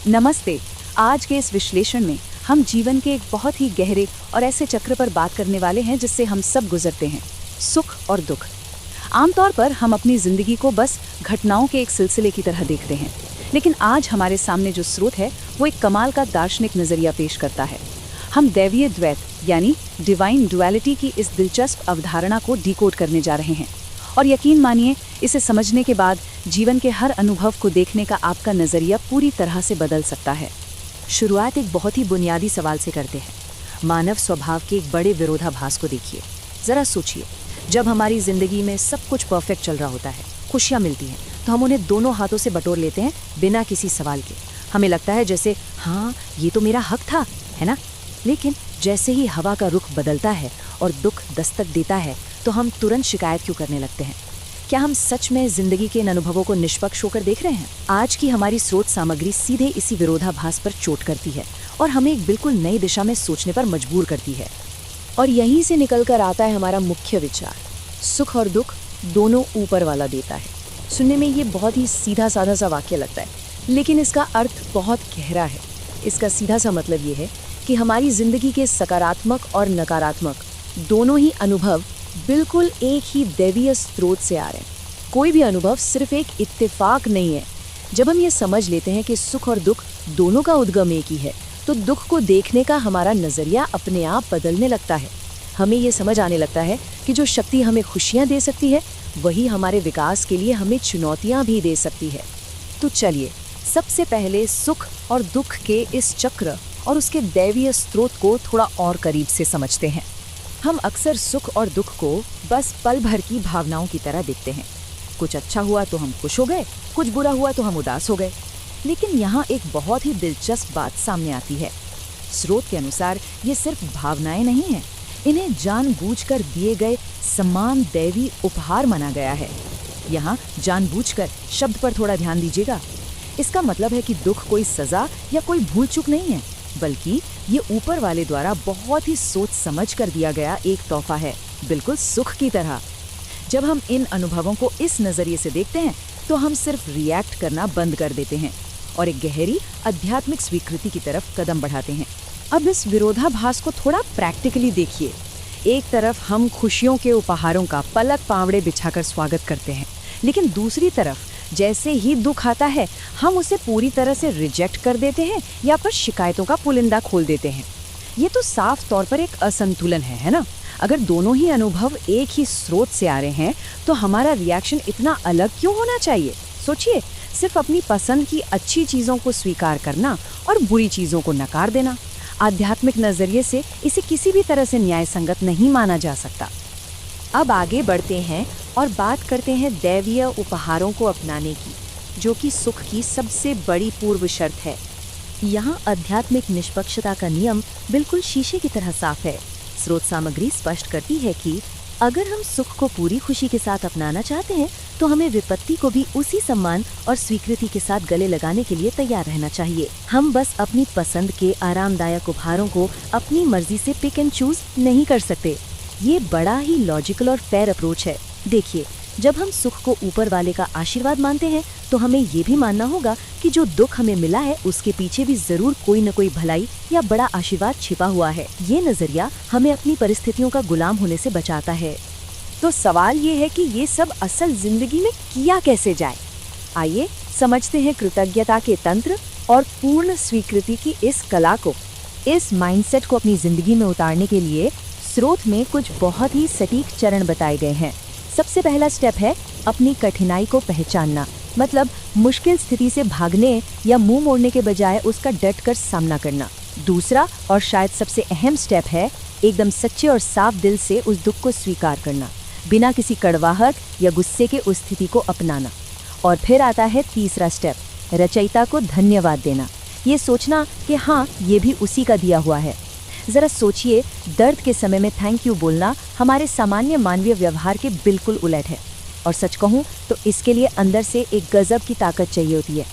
नमस्ते। आज के इस विश्लेषण में हम जीवन के एक बहुत ही गहरे और ऐसे चक्र पर बात करने वाले हैं जिससे हम सब गुजरते हैं, सुख और दुख। आमतौर पर हम अपनी जिंदगी को बस घटनाओं के एक सिलसिले की तरह देखते हैं, लेकिन आज हमारे सामने जो स्रोत है वो एक कमाल का दार्शनिक नजरिया पेश करता है। हम दैवीय द्वैत यानी डिवाइन डुअलिटी की इस दिलचस्प अवधारणा को डिकोड करने जा रहे हैं, और यकीन मानिए इसे समझने के बाद जीवन के हर अनुभव को देखने का आपका नजरिया पूरी तरह से बदल सकता है। शुरुआत एक बहुत ही बुनियादी सवाल से करते हैं। मानव स्वभाव के एक बड़े विरोधाभास को देखिए। जरा सोचिए, जब हमारी जिंदगी में सब कुछ परफेक्ट चल रहा होता है, खुशियाँ मिलती हैं, तो हम उन्हें दोनों हाथों से बटोर लेते हैं बिना किसी सवाल के। हमें लगता है जैसे हाँ, ये तो मेरा हक था, है ना? लेकिन जैसे ही हवा का रुख बदलता है और दुख दस्तक देता है, तो हम तुरंत शिकायत क्यों करने लगते हैं? क्या हम सच में जिंदगी के इन अनुभवों को निष्पक्ष होकर देख रहे हैं? आज की हमारी स्रोत सामग्री सीधे इसी विरोधाभास पर चोट करती है और हमें एक बिल्कुल नई दिशा में सोचने पर मजबूर करती है। और यहीं से निकलकर आता है हमारा मुख्य विचार, सुख और दुख दोनों ऊपर वाला देता है। सुनने में ये बहुत ही सीधा साधा सा वाक्य लगता है, लेकिन इसका अर्थ बहुत गहरा है। इसका सीधा सा मतलब ये है कि हमारी जिंदगी के सकारात्मक और नकारात्मक दोनों ही अनुभव बिल्कुल एक ही दैवीय स्रोत से आ रहे हैं। कोई भी अनुभव सिर्फ एक इत्तेफाक नहीं है। जब हम ये समझ लेते हैं कि सुख और दुख दोनों का उद्गम एक ही है, तो दुख को देखने का हमारा नजरिया अपने आप बदलने लगता है। हमें ये समझ आने लगता है कि जो शक्ति हमें खुशियाँ दे सकती है, वही हमारे विकास के लिए हमें चुनौतियाँ भी दे सकती है। तो चलिए, सबसे पहले सुख और दुख के इस चक्र और उसके दैवीय स्रोत को थोड़ा और करीब से समझते हैं। हम अक्सर सुख और दुख को बस पल भर की भावनाओं की तरह देखते हैं। कुछ अच्छा हुआ तो हम खुश हो गए, कुछ बुरा हुआ तो हम उदास हो गए। लेकिन यहाँ एक बहुत ही दिलचस्प बात सामने आती है। स्रोत के अनुसार ये सिर्फ भावनाएं नहीं हैं, इन्हें जानबूझकर दिए गए समान दैवी उपहार माना गया है। यहाँ जानबूझकर शब्द पर थोड़ा ध्यान दीजिएगा। इसका मतलब है कि दुख कोई सजा या कोई भूल चूक नहीं है, बल्कि ये ऊपर वाले द्वारा बहुत ही सोच समझ कर दिया गया एक तोहफा है, बिल्कुल सुख की तरह। जब हम इन अनुभवों को इस नजरिए से देखते हैं, तो हम सिर्फ रिएक्ट करना बंद कर देते हैं और एक गहरी आध्यात्मिक स्वीकृति की तरफ कदम बढ़ाते हैं। अब इस विरोधाभास को थोड़ा प्रैक्टिकली देखिए। एक तरफ हम खुशियों के उपहारों का पलक पावड़े बिछाकर स्वागत करते हैं, लेकिन दूसरी तरफ जैसे ही दुख आता है, हम उसे पूरी तरह से रिजेक्ट कर देते हैं या फिर शिकायतों का पुलिंदा खोल देते हैं। ये तो साफ तौर पर एक असंतुलन है ना? अगर दोनों ही अनुभव एक ही स्रोत से आ रहे हैं, तो हमारा रिएक्शन इतना अलग क्यों होना चाहिए? सोचिए, सिर्फ अपनी पसंद की अच्छी चीज़ों को स्वीकार करना और बुरी चीज़ों को नकार देना। आध्यात्मिक नजरिए से इसे किसी भी तरह से न्याय संगत नहीं माना जा सकता। अब आगे बढ़ते हैं और बात करते हैं दैवीय उपहारों को अपनाने की, जो कि सुख की सबसे बड़ी पूर्व शर्त है। यहाँ आध्यात्मिक निष्पक्षता का नियम बिल्कुल शीशे की तरह साफ है। स्रोत सामग्री स्पष्ट करती है कि अगर हम सुख को पूरी खुशी के साथ अपनाना चाहते हैं, तो हमें विपत्ति को भी उसी सम्मान और स्वीकृति के साथ गले लगाने के लिए तैयार रहना चाहिए। हम बस अपनी पसंद के आरामदायक उपहारों को अपनी मर्जी से पिक एंड चूज नहीं कर सकते। ये बड़ा ही लॉजिकल और फेयर अप्रोच है। देखिए, जब हम सुख को ऊपर वाले का आशीर्वाद मानते हैं, तो हमें ये भी मानना होगा कि जो दुख हमें मिला है, उसके पीछे भी जरूर कोई न कोई भलाई या बड़ा आशीर्वाद छिपा हुआ है। ये नजरिया हमें अपनी परिस्थितियों का गुलाम होने से बचाता है। तो सवाल ये है कि ये सब असल जिंदगी में किया कैसे जाए? आइए समझते हैं कृतज्ञता के तंत्र और पूर्ण स्वीकृति की इस कला को। इस माइंडसेट को अपनी जिंदगी में उतारने के लिए स्रोत में कुछ बहुत ही सटीक चरण बताए गए हैं। सबसे पहला स्टेप है अपनी कठिनाई को पहचानना, मतलब मुश्किल स्थिति से भागने या मुंह मोड़ने के बजाय उसका डट कर सामना करना। दूसरा और शायद सबसे अहम स्टेप है एकदम सच्चे और साफ दिल से उस दुख को स्वीकार करना, बिना किसी कड़वाहट या गुस्से के उस स्थिति को अपनाना। और फिर आता है तीसरा स्टेप, रचयिता को धन्यवाद देना। ये सोचना कि हाँ, ये भी उसी का दिया हुआ है। जरा सोचिए, दर्द के समय में थैंक यू बोलना हमारे सामान्य मानवीय व्यवहार के बिल्कुल उलट है। और सच कहूँ तो इसके लिए अंदर से एक गजब की ताकत चाहिए होती है।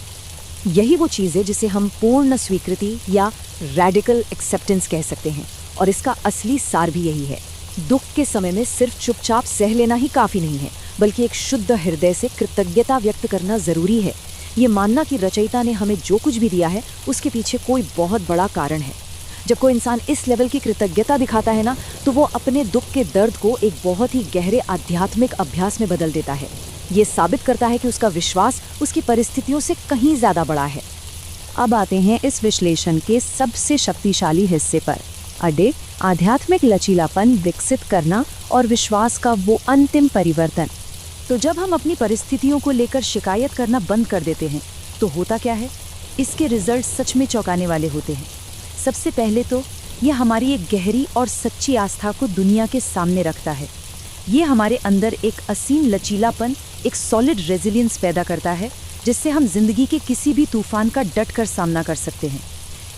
यही वो चीज़ है जिसे हम पूर्ण स्वीकृति या रैडिकल एक्सेप्टेंस कह सकते हैं, और इसका असली सार भी यही है। दुख के समय में सिर्फ चुपचाप सह लेना ही काफ़ी नहीं है, बल्कि एक शुद्ध हृदय से कृतज्ञता व्यक्त करना ज़रूरी है। ये मानना कि रचयिता ने हमें जो कुछ भी दिया है उसके पीछे कोई बहुत बड़ा कारण है। जब कोई इंसान इस लेवल की कृतज्ञता दिखाता है ना, तो वो अपने दुख के दर्द को एक बहुत ही गहरे आध्यात्मिक अभ्यास में बदल देता है। ये साबित करता है कि उसका विश्वास उसकी परिस्थितियों से कहीं ज्यादा बड़ा है। अब आते हैं इस विश्लेषण के सबसे शक्तिशाली हिस्से पर, अडे आध्यात्मिक लचीलापन विकसित करना और विश्वास का वो अंतिम परिवर्तन। तो जब हम अपनी परिस्थितियों को लेकर शिकायत करना बंद कर देते हैं तो होता क्या है? इसके रिजल्ट सच में चौंकाने वाले होते हैं। सबसे पहले तो यह हमारी एक गहरी और सच्ची आस्था को दुनिया के सामने रखता है। ये हमारे अंदर एक असीम लचीलापन, एक सॉलिड रेजिलियंस पैदा करता है, जिससे हम जिंदगी के किसी भी तूफान का डट कर सामना कर सकते हैं।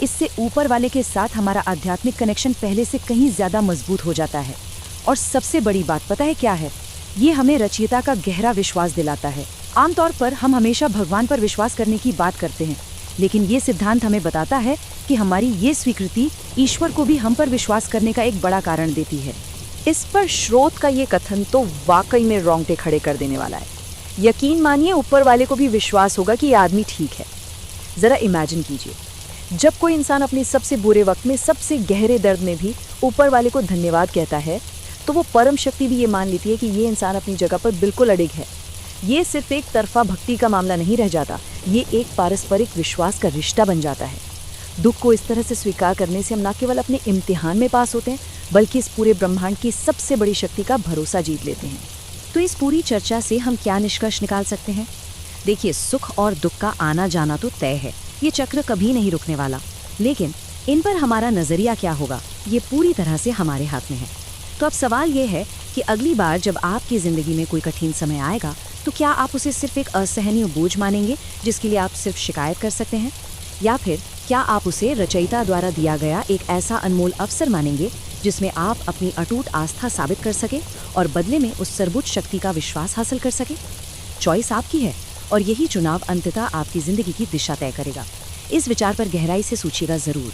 इससे ऊपर वाले के साथ हमारा आध्यात्मिक कनेक्शन पहले से कहीं ज़्यादा मजबूत हो जाता है। और सबसे बड़ी बात पता है क्या है? ये हमें रचयिता का गहरा विश्वास दिलाता है। आमतौर पर हम हमेशा भगवान पर विश्वास करने की बात करते हैं, लेकिन ये सिद्धांत हमें बताता है कि हमारी ये स्वीकृति ईश्वर को भी हम पर विश्वास करने का एक बड़ा कारण देती है। इस पर श्रोत का ये कथन तो वाकई में रोंगटे खड़े कर देने वाला है। यकीन मानिए ऊपर वाले को भी विश्वास होगा कि ये आदमी ठीक है। ज़रा इमेजिन कीजिए, जब कोई इंसान अपने सबसे बुरे वक्त में, सबसे गहरे दर्द में भी ऊपर वाले को धन्यवाद कहता है, तो वो परम शक्ति भी ये मान लेती है कि ये इंसान अपनी जगह पर बिल्कुल अडिग है। ये सिर्फ एक तरफा भक्ति का मामला नहीं रह जाता, ये एक पारस्परिक विश्वास का रिश्ता बन जाता है। दुख को इस तरह से स्वीकार करने से हम न केवल अपने इम्तिहान में पास होते हैं, बल्कि इस पूरे ब्रह्मांड की सबसे बड़ी शक्ति का भरोसा जीत लेते हैं। तो इस पूरी चर्चा से हम क्या निष्कर्ष निकाल सकते हैं? देखिए, सुख और दुख का आना जाना तो तय है, ये चक्र कभी नहीं रुकने वाला। लेकिन इन पर हमारा नजरिया क्या होगा, ये पूरी तरह से हमारे हाथ में है। तो अब सवाल ये है कि अगली बार जब आपकी ज़िंदगी में कोई कठिन समय आएगा, तो क्या आप उसे सिर्फ एक असहनीय बोझ मानेंगे जिसके लिए आप सिर्फ शिकायत कर सकते हैं, या फिर क्या आप उसे रचयिता द्वारा दिया गया एक ऐसा अनमोल अवसर मानेंगे जिसमें आप अपनी अटूट आस्था साबित कर सके और बदले में उस सर्वोच्च शक्ति का विश्वास हासिल कर सके? चॉइस आपकी है, और यही चुनाव अंततः आपकी ज़िंदगी की दिशा तय करेगा। इस विचार पर गहराई से सोचिएगा ज़रूर।